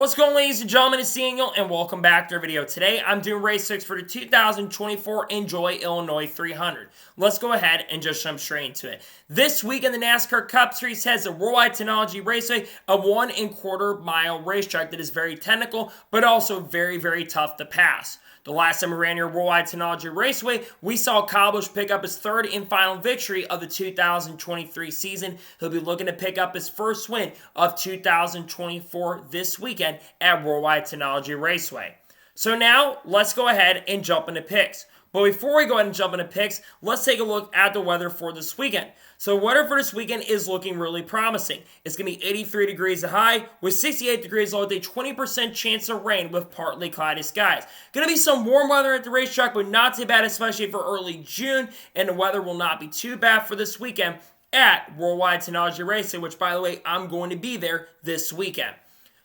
What's going on, ladies and gentlemen? It's Daniel, and welcome back to our video. Today, I'm doing race 6 for the 2024 Enjoy Illinois 300. Let's go ahead and just jump straight into it. This week in the NASCAR Cup Series has the Worldwide Technology Raceway, a 1 1/4 mile racetrack that is very technical, but also very, very tough to pass. The last time we ran here Worldwide Technology Raceway, we saw Kyle Busch pick up his third and final victory of the 2023 season. He'll be looking to pick up his first win of 2024 this weekend at Worldwide Technology Raceway. So now, let's go ahead and jump into picks. But before we go ahead and jump into picks, let's take a look at the weather for this weekend. So weather for this weekend is looking really promising. It's going to be 83 degrees high with 68 degrees low with a 20% chance of rain with partly cloudy skies. Going to be some warm weather at the racetrack, but not too bad, especially for early June. And the weather will not be too bad for this weekend at Worldwide Technology Racing, which, by the way, I'm going to be there this weekend.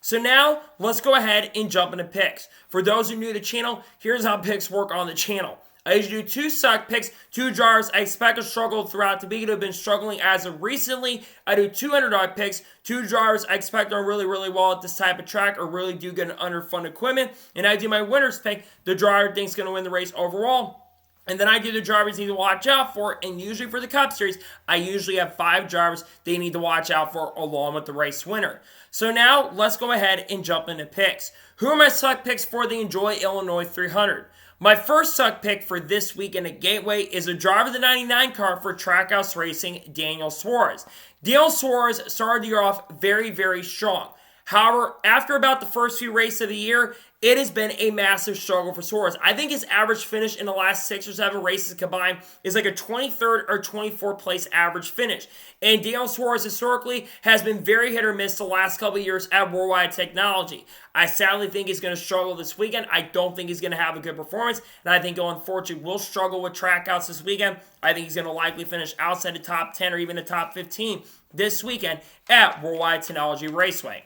So now, let's go ahead and jump into picks. For those who are new to the channel, here's how picks work on the channel. I usually do 2 suck picks, 2 drivers I expect to struggle throughout the week who have been struggling as of recently. I do 2 underdog picks, 2 drivers I expect are really, really well at this type of track or really do good under fun equipment. And I do my winner's pick, the driver I think is going to win the race overall. And then I do the drivers you need to watch out for, and usually for the Cup Series, I usually have 5 drivers they need to watch out for along with the race winner. So now, let's go ahead and jump into picks. Who are my suck picks for the Enjoy Illinois 300? My first suck pick for this weekend at Gateway is a driver of the 99 car for Trackhouse Racing, Daniel Suarez. Daniel Suarez started the year off very, very strong. However, after about the first few races of the year, it has been a massive struggle for Suarez. I think his average finish in the last 6 or 7 races combined is like a 23rd or 24th place average finish. And Daniel Suarez historically has been very hit or miss the last couple of years at Worldwide Technology. I sadly think he's going to struggle this weekend. I don't think he's going to have a good performance. And I think, unfortunately, will struggle with trackouts this weekend. I think he's going to likely finish outside the top 10 or even the top 15 this weekend at Worldwide Technology Raceway.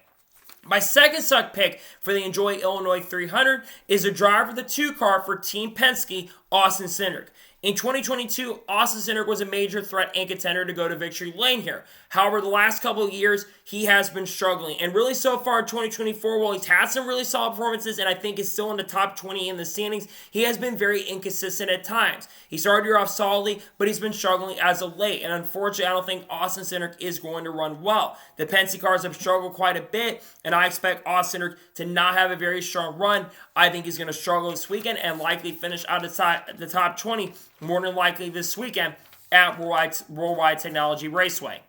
My second suck pick for the Enjoy Illinois 300 is a driver of the 2 car for Team Penske, Austin Cindric. In 2022, Austin Cindric was a major threat and contender to go to victory lane here. However, the last couple of years, he has been struggling. And really so far in 2024, while he's had some really solid performances and I think is still in the top 20 in the standings, he has been very inconsistent at times. He started the year off solidly, but he's been struggling as of late. And unfortunately, I don't think Austin Cindric is going to run well. The Penske cars have struggled quite a bit, and I expect Austin Cindric to not have a very strong run. I think he's going to struggle this weekend and likely finish out of the top 20 more than likely this weekend at Worldwide Technology Raceway.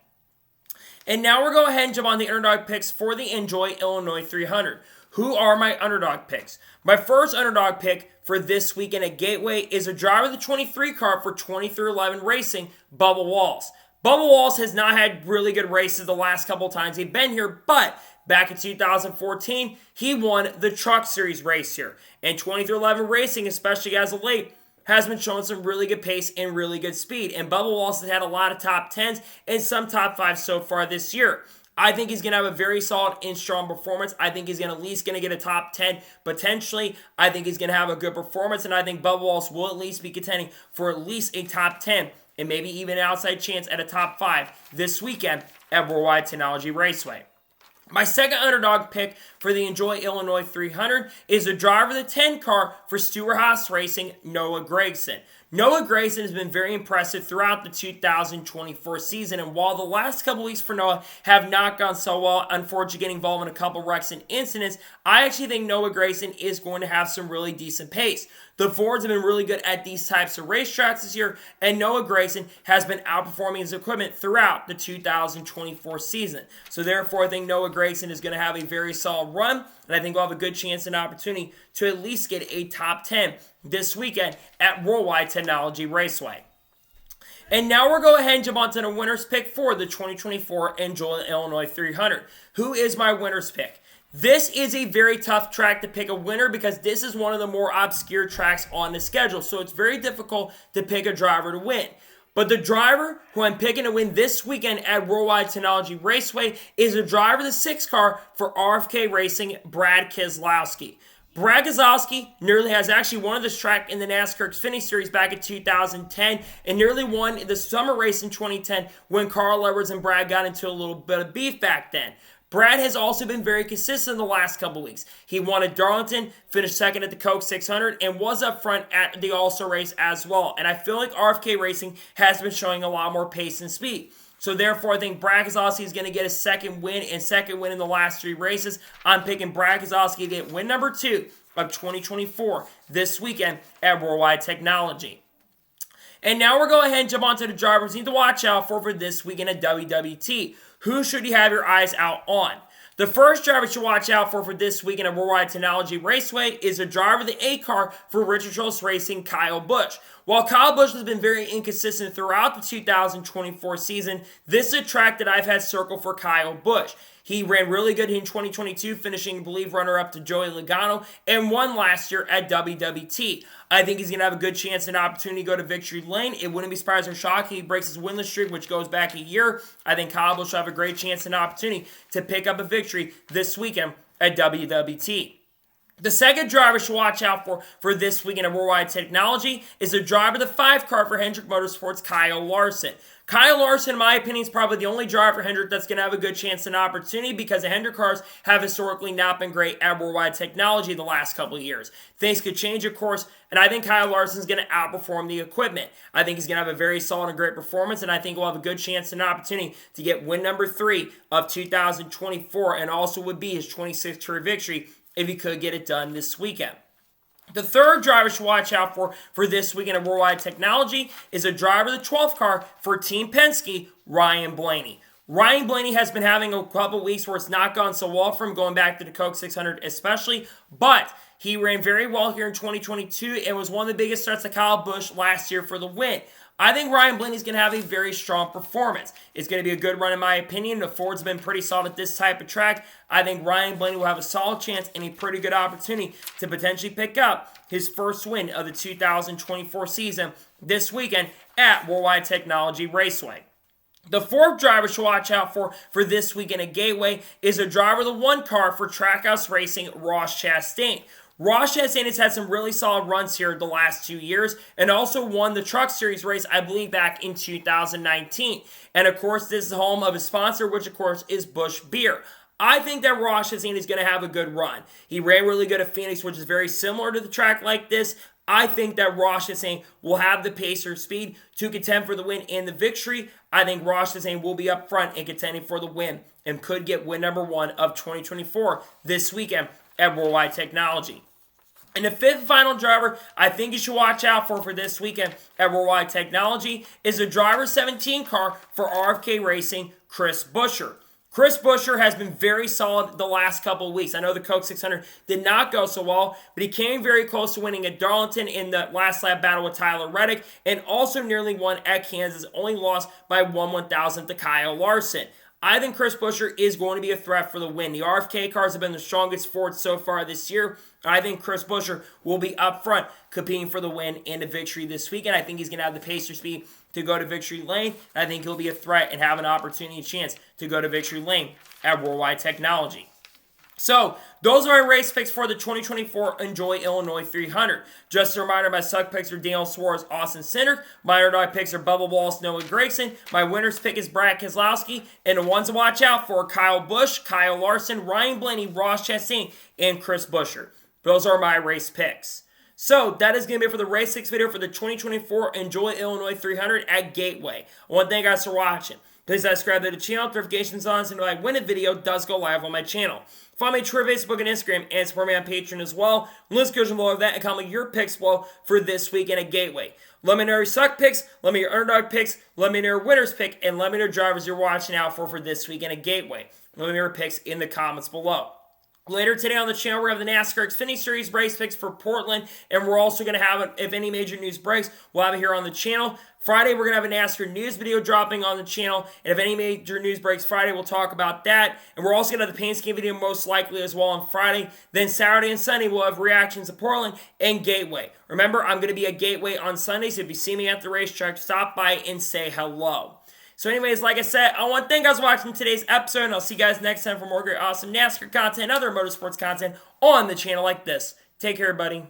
And now we're going to go ahead and jump on the underdog picks for the Enjoy Illinois 300. Who are my underdog picks? My first underdog pick for this weekend at Gateway is a driver of the 23 car for 23XI Racing, Bubba Wallace. Bubba Wallace has not had really good races the last couple times he's been here, but back in 2014, he won the Truck Series race here. And 23XI Racing, especially as of late, has been showing some really good pace and really good speed. And Bubba Wallace has had a lot of top 10s and some top 5s so far this year. I think he's going to have a very solid and strong performance. I think he's going to at least going to get a top 10 potentially. I think he's going to have a good performance, and I think Bubba Wallace will at least be contending for at least a top 10 and maybe even an outside chance at a top 5 this weekend at Worldwide Technology Raceway. My second underdog pick for the Enjoy Illinois 300 is a driver of the 10 car for Stewart-Haas Racing, Noah Gragson. Noah Gragson has been very impressive throughout the 2024 season, and while the last couple weeks for Noah have not gone so well, unfortunately getting involved in a couple wrecks and incidents, I actually think Noah Gragson is going to have some really decent pace. The Fords have been really good at these types of racetracks this year, and Noah Gragson has been outperforming his equipment throughout the 2024 season. So therefore, I think Noah Gragson is going to have a very solid run, and I think we'll have a good chance and opportunity to at least get a top 10 this weekend at Worldwide Technology Raceway. And now we're going to go ahead and jump onto the winner's pick for the 2024 Enjoy Illinois 300. Who is my winner's pick? This is a very tough track to pick a winner because this is one of the more obscure tracks on the schedule. So it's very difficult to pick a driver to win. But the driver who I'm picking to win this weekend at Worldwide Technology Raceway is a driver of the 6 car for RFK Racing, Brad Keselowski. Brad Keselowski nearly has actually won this track in the NASCAR Xfinity Series back in 2010 and nearly won the summer race in 2010 when Carl Edwards and Brad got into a little bit of beef back then. Brad has also been very consistent in the last couple weeks. He won at Darlington, finished second at the Coke 600, and was up front at the All-Star race as well. And I feel like RFK Racing has been showing a lot more pace and speed. So therefore, I think Brad Keselowski is going to get a second win in the last 3 races. I'm picking Brad Keselowski to get win number 2 of 2024 this weekend at Worldwide Technology. And now we're going ahead and jump onto the drivers you need to watch out for this weekend at WWT. Who should you have your eyes out on? The first driver you should watch out for this weekend at Worldwide Technology Raceway is a driver of the A car for Richard Childress Racing, Kyle Busch. While Kyle Busch has been very inconsistent throughout the 2024 season, this is a track that I've had circled for Kyle Busch. He ran really good in 2022, finishing, I believe, runner-up to Joey Logano, and won last year at WWT. I think he's going to have a good chance and opportunity to go to victory lane. It wouldn't be surprised or shocking if he breaks his winless streak, which goes back a year. I think Kyle Busch will have a great chance and opportunity to pick up a victory this weekend at WWT. The second driver to watch out for this weekend at Worldwide Technology is the driver of the 5 car for Hendrick Motorsports, Kyle Larson. Kyle Larson, in my opinion, is probably the only driver for Hendrick that's going to have a good chance and opportunity because the Hendrick cars have historically not been great at Worldwide Technology the last couple of years. Things could change, of course, and I think Kyle Larson is going to outperform the equipment. I think he's going to have a very solid and great performance, and I think he'll have a good chance and opportunity to get win number 3 of 2024, and also would be his 26th career victory if he could get it done this weekend. The third driver to watch out for this weekend at Worldwide Technology is a driver of the 12th car for Team Penske, Ryan Blaney. Ryan Blaney has been having a couple weeks where it's not gone so well for him, going back to the Coke 600 especially, but he ran very well here in 2022 and was one of the biggest threats to Kyle Busch last year for the win. I think Ryan Blaney is going to have a very strong performance. It's going to be a good run in my opinion. The Ford's been pretty solid at this type of track. I think Ryan Blaney will have a solid chance and a pretty good opportunity to potentially pick up his first win of the 2024 season this weekend at Worldwide Technology Raceway. The fourth driver to watch out for this weekend at Gateway is a driver of the 1 car for Trackhouse Racing, Ross Chastain. Ross Chastain has had some really solid runs here the last 2 years and also won the Truck Series race, I believe, back in 2019. And, of course, this is the home of his sponsor, which, of course, is Busch Beer. I think that Ross Chastain is going to have a good run. He ran really good at Phoenix, which is very similar to the track like this. I think that Ross Chastain will have the pace or speed to contend for the win and the victory. I think Ross Chastain will be up front and contending for the win and could get win number 1 of 2024 this weekend at Worldwide Technology. And the fifth and final driver I think you should watch out for this weekend at Worldwide Technology is the driver 17 car for RFK Racing, Chris Buescher. Chris Buescher has been very solid the last couple of weeks. I know the Coke 600 did not go so well, but he came very close to winning at Darlington in the last lap battle with Tyler Reddick, and also nearly won at Kansas, only lost by 1/1000th to Kyle Larson. I think Chris Buescher is going to be a threat for the win. The RFK cars have been the strongest Ford so far this year. I think Chris Buescher will be up front competing for the win and the victory this weekend. I think he's going to have the pace or speed to go to victory lane. I think he'll be a threat and have an opportunity and chance to go to victory lane at Worldwide Technology. So, those are my race picks for the 2024 Enjoy Illinois 300. Just a reminder, my suck picks are Daniel Suarez, Austin Cindric. My underdog picks are Bubba Wallace, Noah Gragson. My winner's pick is Brad Keselowski. And the ones to watch out for are Kyle Busch, Kyle Larson, Ryan Blaney, Ross Chastain, and Chris Buescher. Those are my race picks. So, that is going to be it for the Race 6 video for the 2024 Enjoy Illinois 300 at Gateway. I want to thank you guys for watching. Please subscribe to the channel, notifications on, so when I win a video does go live on my channel. Follow me on Twitter, Facebook, and Instagram, and support me on Patreon as well. Links go below that, and comment your picks below for this weekend at Gateway. Let me know your suck picks, let me know your underdog picks, let me know your winner's pick, and let me know drivers you're watching out for this weekend at Gateway. Let me know your picks in the comments below. Later today on the channel, we're going to have the NASCAR Xfinity Series race picks for Portland, and we're also going to have it, if any major news breaks, we'll have it here on the channel. Friday, we're going to have a NASCAR news video dropping on the channel, and if any major news breaks Friday, we'll talk about that. And we're also going to have the paint scheme video most likely as well on Friday. Then Saturday and Sunday, we'll have reactions to Portland and Gateway. Remember, I'm going to be at Gateway on Sunday, so if you see me at the racetrack, stop by and say hello. So anyways, like I said, I want to thank you guys for watching today's episode, and I'll see you guys next time for more great, awesome NASCAR content and other motorsports content on the channel like this. Take care, everybody.